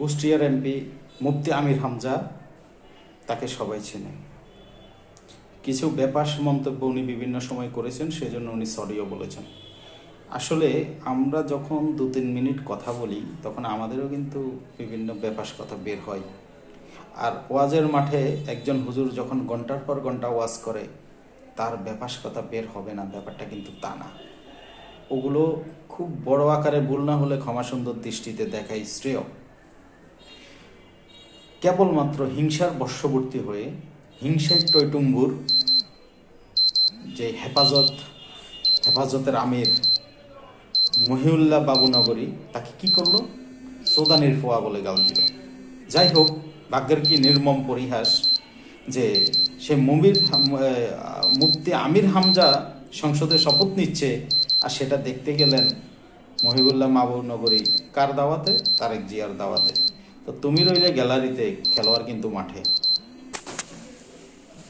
কুষ্টিয়ার এমপি মুফতি আমির হামজা, তাকে সবাই চেনে। কিছু বেপাস মন্তব্য উনি বিভিন্ন সময় করেছেন, সেজন্য উনি সরিও বলেছেন। আসলে আমরা যখন 2-3 মিনিট কথা বলি তখন আমাদেরও কিন্তু বিভিন্ন বেপাস কথা বের হয়। আর ওয়াজের মাঠে একজন হুজুর যখন ঘন্টার পর ঘন্টা ওয়াজ করে, তার বেপাস কথা বের হবে না, ব্যাপারটা কিন্তু তা না। ওগুলো খুব বড় আকারে ভুল না হলে ক্ষমা সুন্দর দৃষ্টিতে দেখাই শ্রেয়। কেবলমাত্র হিংসার বশবর্তী হয়ে হিংসায় টৈটুম্বুর যে হেফাজতের আমির মহিউল্লাহ বাবুনগরী তাকে কি করলো? সোদানির ফোয়া বলে গাল দিল। যাই হোক, ভাগ্যের কি নির্মম পরিহাস যে সে মুফতি আমির হামজা সংসদে শপথ নিচ্ছে, আর সেটা দেখতে গেলেন মহিবুল্লাহ বাবুনগরী কার দাওয়াতে? তারেক জিয়ার দাওয়াতে। তো তুমি রইলে গ্যালারিতে, খেলোয়াড় কিন্তু মাঠে।